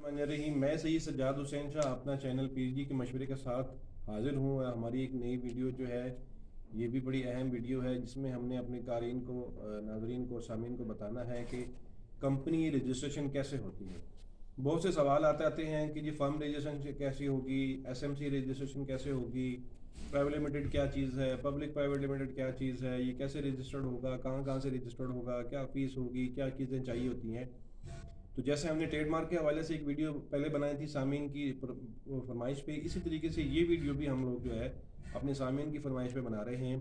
रहीम, मैं सैयद सज्जाद हुसैन शाह अपना channel PG के मशवरे के साथ हाजिर हूँ। हमारी एक नई वीडियो जो है ये भी बड़ी अहम वीडियो है, जिसमें हमने अपने क़ारीन को, नाज़रीन को, सामीन को बताना है कि कंपनी रजिस्ट्रेशन कैसे होती है। बहुत से सवाल आते हैं कि जी फर्म रजिस्ट्रेशन कैसी होगी, एसएमसी रजिस्ट्रेशन कैसे होगी, प्राइवेट लिमिटेड क्या चीज़ है, पब्लिक प्राइवेट लिमिटेड क्या चीज़ है, ये कैसे रजिस्टर्ड होगा, कहाँ कहाँ से रजिस्टर्ड होगा, क्या फ़ीस होगी, क्या चीज़ें चाहिए होती हैं। तो जैसे हमने ट्रेडमार्क के हवाले से एक वीडियो पहले बनाई थी सामीन की फरमाइश पे, इसी तरीके से ये वीडियो भी हम लोग जो है अपने सामीन की फरमाइश पे बना रहे हैं,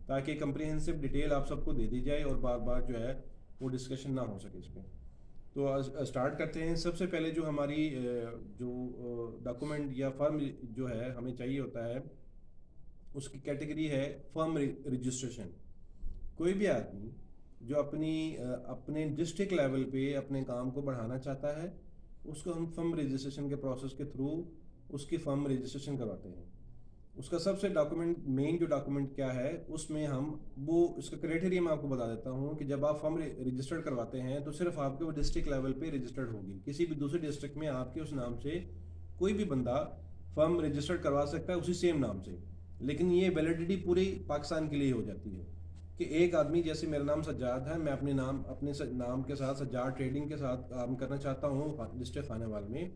ताकि कम्प्रिहेंसिव डिटेल आप सबको दे दी जाए और बार बार जो है वो डिस्कशन ना हो सके इस पर। तो स्टार्ट करते हैं। सबसे पहले जो हमारी जो डॉक्यूमेंट या फर्म जो है हमें चाहिए होता है, उसकी कैटेगरी है फर्म रजिस्ट्रेशन। कोई भी आदमी जो अपने डिस्ट्रिक्ट लेवल पे अपने काम को बढ़ाना चाहता है, उसको हम फर्म रजिस्ट्रेशन के प्रोसेस के थ्रू उसकी फर्म रजिस्ट्रेशन करवाते हैं। उसका सबसे मेन जो डॉक्यूमेंट क्या है, उसमें हम वो इसका क्राइटेरिया मैं आपको बता देता हूँ कि जब आप फर्म रजिस्टर्ड करवाते हैं तो सिर्फ आपके वो डिस्ट्रिक्ट लेवल पे रजिस्टर्ड होगी। किसी भी दूसरे डिस्ट्रिक्ट में आपके उस नाम से कोई भी बंदा फर्म रजिस्टर्ड करवा सकता है उसी सेम नाम से, लेकिन ये वैलिडिटी पूरी पाकिस्तान के लिए हो जाती है कि एक आदमी, जैसे मेरा नाम सज्जाद है, मैं अपने नाम के साथ सज्जाद ट्रेडिंग के साथ काम करना चाहता हूँ डिस्ट्रिक्ट खानेवाल में,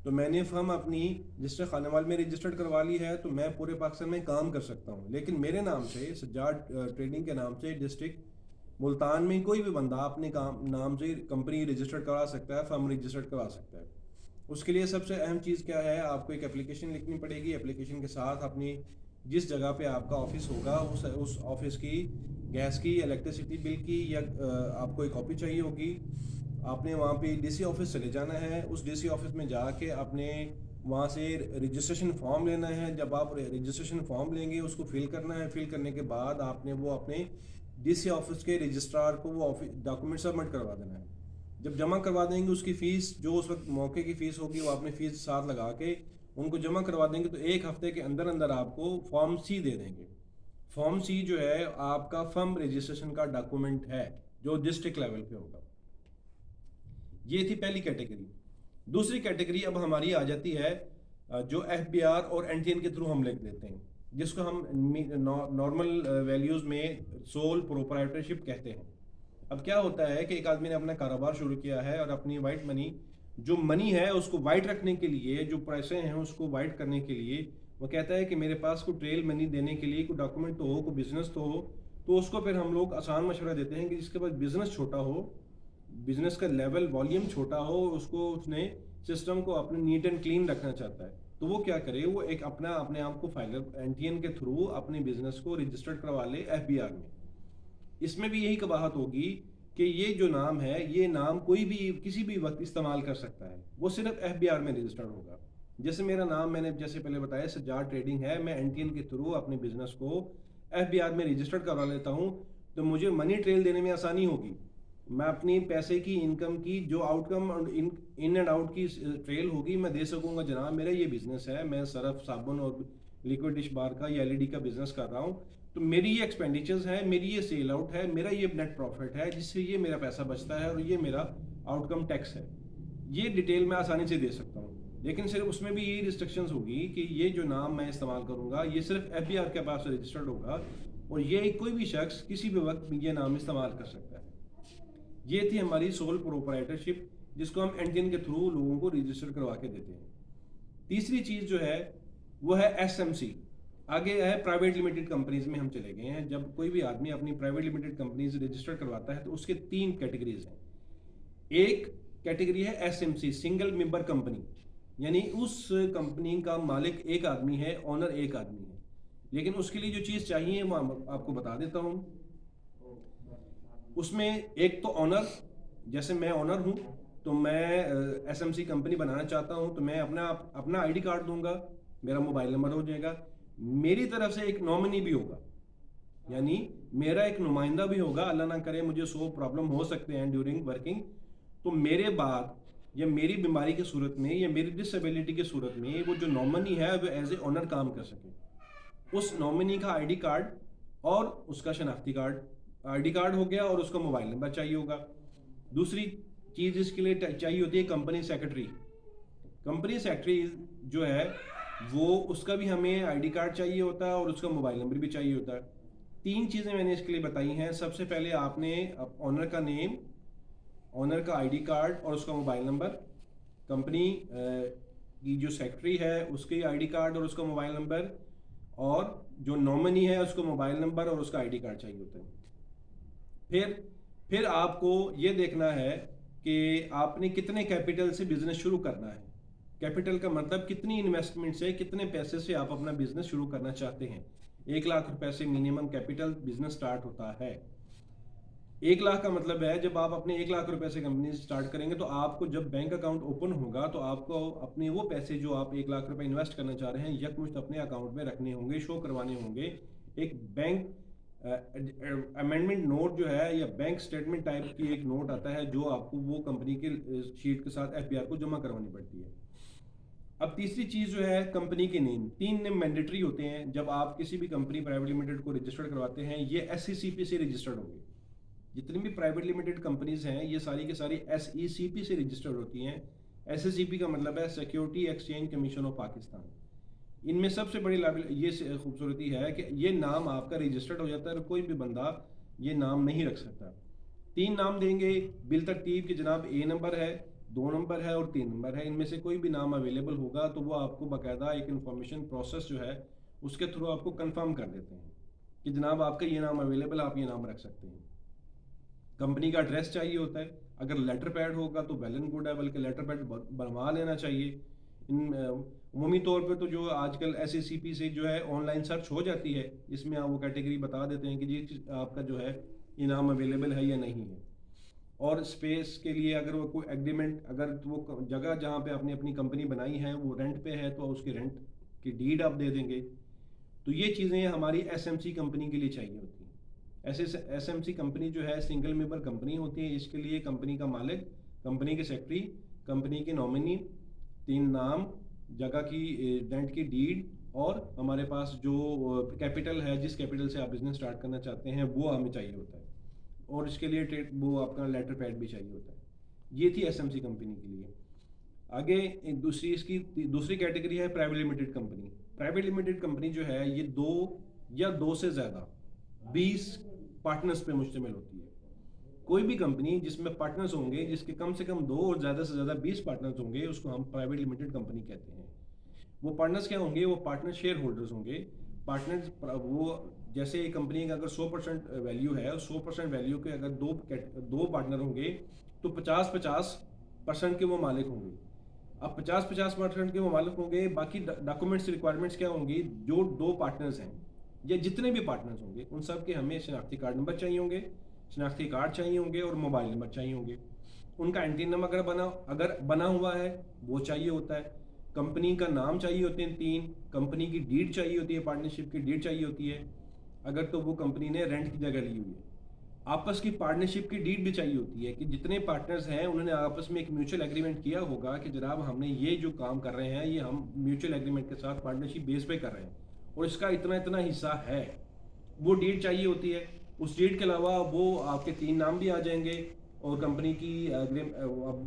तो मैंने फर्म अपनी डिस्ट्रिक्ट खानेवाल में रजिस्टर्ड करवा ली है, तो मैं पूरे पाकिस्तान में काम कर सकता हूँ। लेकिन मेरे नाम से, सज्जाद ट्रेडिंग के नाम से, डिस्ट्रिक्ट मुल्तान में कोई भी बंदा अपने काम नाम से कंपनी रजिस्टर्ड करा सकता है, फर्म रजिस्टर्ड करवा सकता है। उसके लिए सबसे अहम चीज़ क्या है, आपको एक एप्लीकेशन लिखनी पड़ेगी। एप्लीकेशन के साथ अपनी जिस जगह पे आपका ऑफिस होगा उस ऑफिस की गैस की, इलेक्ट्रिसिटी बिल की या आपको एक कॉपी चाहिए होगी। आपने वहाँ पे डीसी ऑफिस चले जाना है। उस डीसी ऑफिस में जाके आपने वहाँ से रजिस्ट्रेशन फॉर्म लेना है। जब आप रजिस्ट्रेशन फॉर्म लेंगे उसको फिल करना है। फिल करने के बाद आपने वो अपने डीसी ऑफिस के रजिस्ट्रार को वो डॉक्यूमेंट सबमिट करवा देना है। जब जमा करवा देंगे उसकी फ़ीस, जो उस वक्त मौके की फ़ीस होगी, वो आपने फ़ीस साथ लगा के उनको जमा करवा देंगे, तो एक हफ्ते के अंदर अंदर आपको फॉर्म सी दे देंगे। फॉर्म सी जो है आपका फर्म रजिस्ट्रेशन का डॉक्यूमेंट है, जो डिस्ट्रिक्ट लेवल पे होगा। ये थी पहली कैटेगरी। दूसरी कैटेगरी अब हमारी आ जाती है जो एफबीआर और एनटीएन के थ्रू हम लिख देते हैं, जिसको हम नॉर्मल वैल्यूज़ में सोल प्रोप्राइटरशिप कहते हैं। अब क्या होता है कि एक आदमी ने अपना कारोबार शुरू किया है और अपनी वाइट मनी, जो मनी है उसको वाइट रखने के लिए, जो पैसे हैं उसको वाइट करने के लिए वो कहता है कि मेरे पास कोई ट्रेल मनी देने के लिए कोई डॉक्यूमेंट तो हो, कोई बिजनेस तो हो। तो उसको फिर हम लोग आसान मशवरा देते हैं कि जिसके पास बिजनेस छोटा हो, बिजनेस का लेवल वॉल्यूम छोटा हो, उसको उसने सिस्टम को अपने नीट एंड क्लीन रखना चाहता है, तो वो क्या करे, वो एक अपने आप को फाइलर एनटीएन के थ्रू अपने बिजनेस को रजिस्टर्ड करवा ले एफबीआर में। इसमें भी यही कबाहत होगी कि ये जो नाम है, ये नाम कोई भी किसी भी वक्त इस्तेमाल कर सकता है, वो सिर्फ एफबीआर में रजिस्टर्ड होगा। जैसे मेरा नाम मैंने जैसे पहले बताया सज्जाद ट्रेडिंग है, मैं एनटीएन के थ्रू अपने बिजनेस को एफबीआर में रजिस्टर्ड करवा लेता हूँ, तो मुझे मनी ट्रेल देने में आसानी होगी। मैं अपनी पैसे की, इनकम की जो आउटकम और इन एंड आउट की ट्रेल होगी, मैं दे सकूंगा जनाब मेरा ये बिजनेस है, मैं सर्फ साबुन और लिक्विड डिश बार का या एलईडी का बिजनेस कर रहा हूँ, तो मेरी ये एक्सपेंडिचर्स है, मेरी ये सेल आउट है, मेरा ये नेट प्रॉफिट है, जिससे ये मेरा पैसा बचता है और ये मेरा आउटकम टैक्स है। ये डिटेल मैं आसानी से दे सकता हूँ। लेकिन सिर्फ उसमें भी यही रिस्ट्रिक्शंस होगी कि ये जो नाम मैं इस्तेमाल करूँगा ये सिर्फ एफबीआर के पास रजिस्टर्ड होगा और ये कोई भी शख्स किसी भी वक्त ये नाम इस्तेमाल कर सकता है। ये थी हमारी सोल प्रोप्राइटरशिप, जिसको हम एनटीएन के थ्रू लोगों को रजिस्टर करवा के देते हैं। तीसरी चीज़ जो है वो है एसएमसी। आगे है प्राइवेट लिमिटेड कंपनीज में हम चले गए हैं। जब कोई भी आदमी अपनी प्राइवेट लिमिटेड कंपनीज रजिस्टर करवाता है तो उसके 3 कैटेगरीज हैं। एक कैटेगरी है एसएमसी, सिंगल मेंबर कंपनी, यानी उस कंपनी का मालिक एक आदमी है, ओनर एक आदमी है। लेकिन उसके लिए जो चीज़ चाहिए वो आपको बता देता हूँ। उसमें एक तो ऑनर, जैसे मैं ऑनर हूँ तो मैं एसएमसी कंपनी बनाना चाहता हूँ, तो मैं अपना आईडी कार्ड दूंगा, मेरा मोबाइल नंबर हो जाएगा, मेरी तरफ से एक नॉमिनी भी होगा, यानी मेरा एक नुमाइंदा भी होगा। अल्लाह ना करे मुझे 100 प्रॉब्लम हो सकते हैं ड्यूरिंग वर्किंग, तो मेरे बाद या मेरी बीमारी की सूरत में या मेरी डिसेबिलिटी की सूरत में वो जो नॉमिनी है वो एज ए ऑनर काम कर सके। उस नॉमिनी का आईडी कार्ड और उसका शनाख्ती कार्ड, आईडी कार्ड हो गया और उसका मोबाइल नंबर चाहिए होगा। दूसरी चीज़ इसके लिए चाहिए होती है कंपनी सेक्रेटरी, कंपनी सेक्रेटरी जो है वो उसका भी हमें आईडी कार्ड चाहिए होता है और उसका मोबाइल नंबर भी चाहिए होता है। 3 चीज़ें मैंने इसके लिए बताई हैं। सबसे पहले आपने ऑनर का नेम, ऑनर का आईडी कार्ड और उसका मोबाइल नंबर, कंपनी की जो सेक्रेटरी है उसके आईडी कार्ड और उसका मोबाइल नंबर, और जो नॉमिनी है उसको मोबाइल नंबर और उसका आईडी कार्ड चाहिए होता है। फिर आपको ये देखना है कि आपने कितने कैपिटल से बिजनेस शुरू करना है। कैपिटल का मतलब कितनी इन्वेस्टमेंट से, कितने पैसे से आप अपना बिजनेस शुरू करना चाहते हैं। 1 लाख रुपए से मिनिमम कैपिटल बिजनेस स्टार्ट होता है। 1 लाख का मतलब है जब आप अपने 1 लाख रुपए से कंपनी स्टार्ट करेंगे तो आपको जब बैंक अकाउंट ओपन होगा तो आपको अपने वो पैसे जो आप 1 लाख रुपए इन्वेस्ट करना चाह रहे हैं यकमुश्त अपने अकाउंट में रखने होंगे, शो करवाने होंगे। एक बैंक अमेंडमेंट नोट जो है या बैंक स्टेटमेंट टाइप की एक नोट आता है जो आपको वो कंपनी के शीट के साथ एफबीआर को जमा करवानी पड़ती है। अब तीसरी चीज जो है कंपनी के नेम। 3 नेम मैंडेटरी होते हैं जब आप किसी भी कंपनी प्राइवेट लिमिटेड को रजिस्टर्ड करवाते हैं। ये SECP से रजिस्टर्ड होंगे। जितनी भी प्राइवेट लिमिटेड कंपनीज हैं ये सारी की सारी SECP से रजिस्टर्ड होती हैं। SECP का मतलब है security exchange commission of Pakistan. इनमें सबसे बड़ी ये खूबसूरती है कि ये नाम आपका रजिस्टर्ड हो जाता है और कोई भी बंदा ये नाम नहीं रख सकता। 3 नाम देंगे बिल तरतीब कि जनाब A नंबर है, 2 नंबर है और 3 नंबर है। इनमें से कोई भी नाम अवेलेबल होगा तो वो आपको बाकायदा एक इंफॉर्मेशन प्रोसेस जो है उसके थ्रू आपको कंफर्म कर देते हैं कि जनाब आपका ये नाम अवेलेबल, आप ये नाम रख सकते हैं। कंपनी का एड्रेस चाहिए होता है। अगर लेटर पैड होगा तो वेल एंड गुड है, बल्कि लेटर पैड बनवा लेना चाहिए। उमूमी तौर पे तो जो आजकल SECP से जो है ऑनलाइन सर्च हो जाती है, इसमें आप वो कैटेगरी बता देते हैं कि जी आपका जो है इनाम अवेलेबल है या नहीं है। और स्पेस के लिए अगर वो कोई एग्रीमेंट, अगर वो जगह जहाँ पे आपने अपनी कंपनी बनाई है वो रेंट पे है तो उसके रेंट की डीड आप दे देंगे। तो ये चीज़ें हमारी SMC कंपनी के लिए चाहिए होती हैं। ऐसे SMC कंपनी जो है सिंगल मेंबर कंपनी होती है। इसके लिए कंपनी का मालिक, कंपनी के सेक्रेटरी, कंपनी के नॉमिनी, 3 नाम, जगह की रेंट की डीड और हमारे पास जो कैपिटल है, जिस कैपिटल से आप बिजनेस स्टार्ट करना चाहते हैं वो हमें चाहिए होता है। और इसके लिए वो आपका लेटर पैड भी चाहिए होता है। ये थी SMC कंपनी के लिए। आगे एक दूसरी कैटेगरी है private limited company. Private limited company जो है ये 2 या 2 से ज़्यादा 20 पार्टनर्स पे मुश्तमिल होती है। कोई भी कंपनी जिसमें पार्टनर्स होंगे, जिसके कम से कम 2 और ज़्यादा से ज़्यादा 20 पार्टनर्स होंगे, उसको हम प्राइवेट लिमिटेड कंपनी कहते हैं। वो पार्टनर्स क्या होंगे? वो पार्टनर शेयर होल्डर्स होंगे। पार्टनर्स वो जैसे कंपनी का अगर 100% वैल्यू है, 100% वैल्यू के अगर दो पार्टनर होंगे तो 50-50% के वो मालिक होंगे। अब 50-50% के वो मालिक होंगे। बाकी डॉक्यूमेंट्स रिक्वायरमेंट्स क्या होंगी? जो 2 पार्टनर्स हैं या जितने भी पार्टनर्स होंगे उन सब के हमें शनाख्ती कार्ड नंबर चाहिए होंगे, शनाख्ती कार्ड चाहिए होंगे और मोबाइल नंबर चाहिए होंगे। उनका एंट्री नंबर अगर बना हुआ है वो चाहिए होता है। कंपनी का नाम चाहिए होते हैं 3, कंपनी की डीड चाहिए होती है, पार्टनरशिप की डीड चाहिए होती है अगर तो वो कंपनी ने रेंट की जगह ली हुई है। आपस की पार्टनरशिप की डीड भी चाहिए होती है कि जितने पार्टनर्स हैं उन्होंने आपस में एक म्यूचुअल एग्रीमेंट किया होगा कि जनाब हमने ये जो काम कर रहे हैं ये हम म्यूचुअल एग्रीमेंट के साथ पार्टनरशिप बेस पे कर रहे हैं और इसका इतना इतना हिस्सा है। वो डीड चाहिए होती है। उस डीड के अलावा वो आपके 3 नाम भी आ जाएंगे और कंपनी की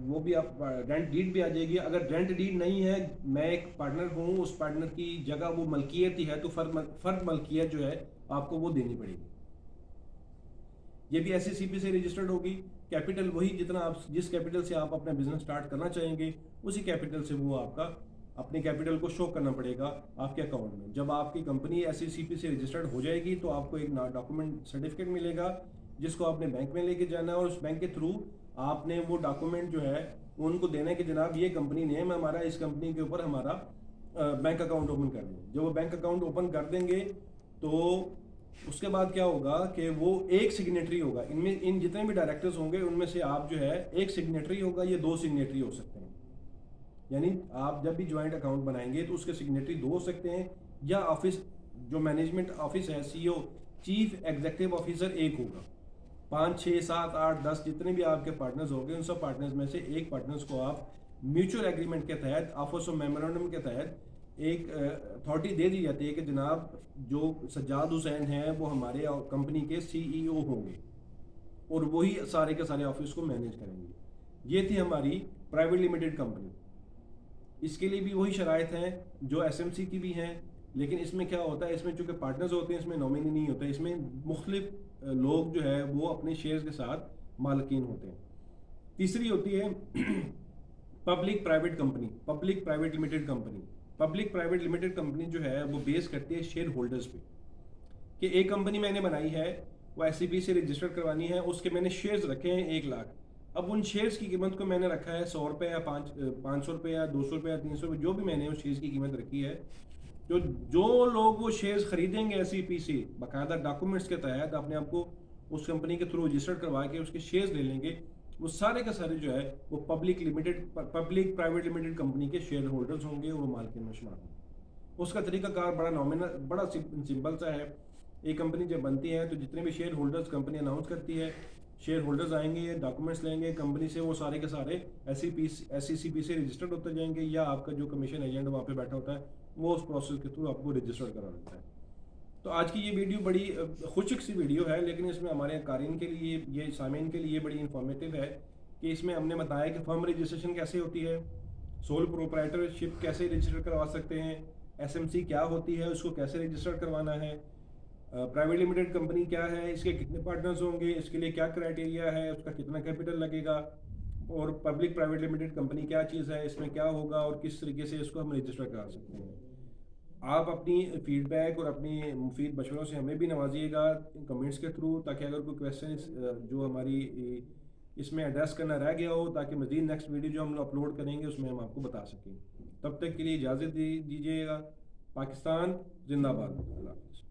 वो भी आप रेंट डीड भी आ जाएगी। अगर रेंट डीड नहीं है, मैं एक पार्टनर हूँ, उस पार्टनर की जगह वो मलकियत ही है तो फर्द मलकियत जो है आपको वो देनी पड़ेगी। ये भी SECP से रजिस्टर्ड होगी। कैपिटल वही जिस कैपिटल से आप अपना बिजनेस स्टार्ट करना चाहेंगे उसी कैपिटल से वो आपका अपने कैपिटल को शो करना पड़ेगा आपके अकाउंट में। जब आपकी कंपनी SECP से रजिस्टर्ड हो जाएगी तो आपको एक डॉक्यूमेंट सर्टिफिकेट मिलेगा जिसको आपने बैंक में लेके जाना है और उस बैंक के थ्रू आपने वो डॉक्यूमेंट जो है उनको देना है कि जनाब ये कंपनी नेम है हमारा, इस कंपनी के ऊपर हमारा बैंक अकाउंट ओपन कर दें। जब वो बैंक अकाउंट ओपन कर देंगे तो उसके बाद क्या होगा कि वो एक सिग्नेटरी होगा। इन जितने भी डायरेक्टर्स होंगे उनमें से आप जो है एक सिग्नेटरी होगा, ये 2 सिग्नेटरी हो सकते हैं। यानी आप जब भी ज्वाइंट अकाउंट बनाएंगे तो उसके सिग्नेटरी 2 हो सकते हैं या ऑफिस जो मैनेजमेंट ऑफिस है CEO चीफ एग्जीक्यूटिव ऑफिसर 1 होगा। 5, 6, 7, 8, 10 जितने भी आपके पार्टनर्स होंगे उन सब पार्टनर्स में से एक पार्टनर्स को आप म्यूचुअल एग्रीमेंट के तहत ऑफिस ऑफ मेमोरेंडम के तहत एक अथॉरिटी दे दी जाती है कि जनाब जो सज्जाद हुसैन हैं वो हमारे कंपनी के CEO होंगे और वही सारे के सारे ऑफिस को मैनेज करेंगे। ये थी हमारी प्राइवेट लिमिटेड कंपनी। इसके लिए भी वही शराइत हैं जो एसएमसी की भी हैं, लेकिन इसमें क्या होता है, इसमें चूंकि पार्टनर्स होते हैं, इसमें नॉमिनी नहीं होता, इसमें मुख्तलिफ लोग जो है वो अपने शेयर्स के साथ मालकीन होते हैं। तीसरी होती है public private company, public private limited company. Public private limited company जो है वो बेस करती है शेयर होल्डर्स पे, कि एक कंपनी मैंने बनाई है, वो एससीपी से रजिस्टर करवानी है, उसके मैंने शेयर्स रखे हैं 1 लाख। अब उन शेयर्स की कीमत को मैंने रखा है 100 रुपये या 500 रुपये या 200 रुपये या 300 रुपये, जो भी मैंने उस शेयर्स की कीमत रखी है। जो जो लोग वो शेयर्स खरीदेंगे एससीपी से बाकायदा डॉक्यूमेंट्स के तहत अपने आप को उस कंपनी के थ्रू रजिस्टर करवा के उसके शेयर्स ले लेंगे, वो सारे के सारे जो है वो पब्लिक प्राइवेट लिमिटेड कंपनी के शेयर होल्डर्स होंगे और वो मालिक में शुमार होंगे। उसका तरीकाकार बड़ा नॉमिनल, बड़ा सिंपल सा है। एक कंपनी जब बनती है तो जितने भी शेयर होल्डर्स कंपनी अनाउंस करती है, शेयर होल्डर्स आएंगे, डॉक्यूमेंट्स लेंगे कंपनी से, वो सारे के सारे एससीपी से रजिस्टर्ड होते जाएंगे, या आपका जो कमीशन एजेंट वहाँ पे बैठा होता है वो उस प्रोसेस के थ्रू आपको रजिस्टर्ड करा देता है। तो आज की ये वीडियो बड़ी खुशक सी वीडियो है, लेकिन इसमें हमारे कारीन के लिए, ये सामीन के लिए बड़ी इंफॉर्मेटिव है कि इसमें हमने बताया कि फर्म रजिस्ट्रेशन कैसे होती है, सोल प्रोप्राइटरशिप कैसे रजिस्टर करवा सकते हैं, एसएमसी क्या होती है, उसको कैसे रजिस्टर करवाना है, प्राइवेट लिमिटेड कंपनी क्या है, इसके कितने पार्टनर्स होंगे, इसके लिए क्या क्राइटेरिया है, उसका कितना कैपिटल लगेगा, और पब्लिक प्राइवेट लिमिटेड कंपनी क्या चीज़ है, इसमें क्या होगा और किस तरीके से इसको हम रजिस्टर करा सकते हैं। आप अपनी फीडबैक और अपनी मुफीद मशवरों से हमें भी नवाजिएगा कमेंट्स के थ्रू, ताकि अगर कोई क्वेश्चन जो हमारी इसमें एड्रेस करना रह गया हो, ताकि मज़ीद नेक्स्ट वीडियो जो हम लोग अपलोड करेंगे उसमें हम आपको बता सकें। तब तक के लिए इजाज़त दीजिएगा। पाकिस्तान जिंदाबाद। अल्लाह हाफ़िज़।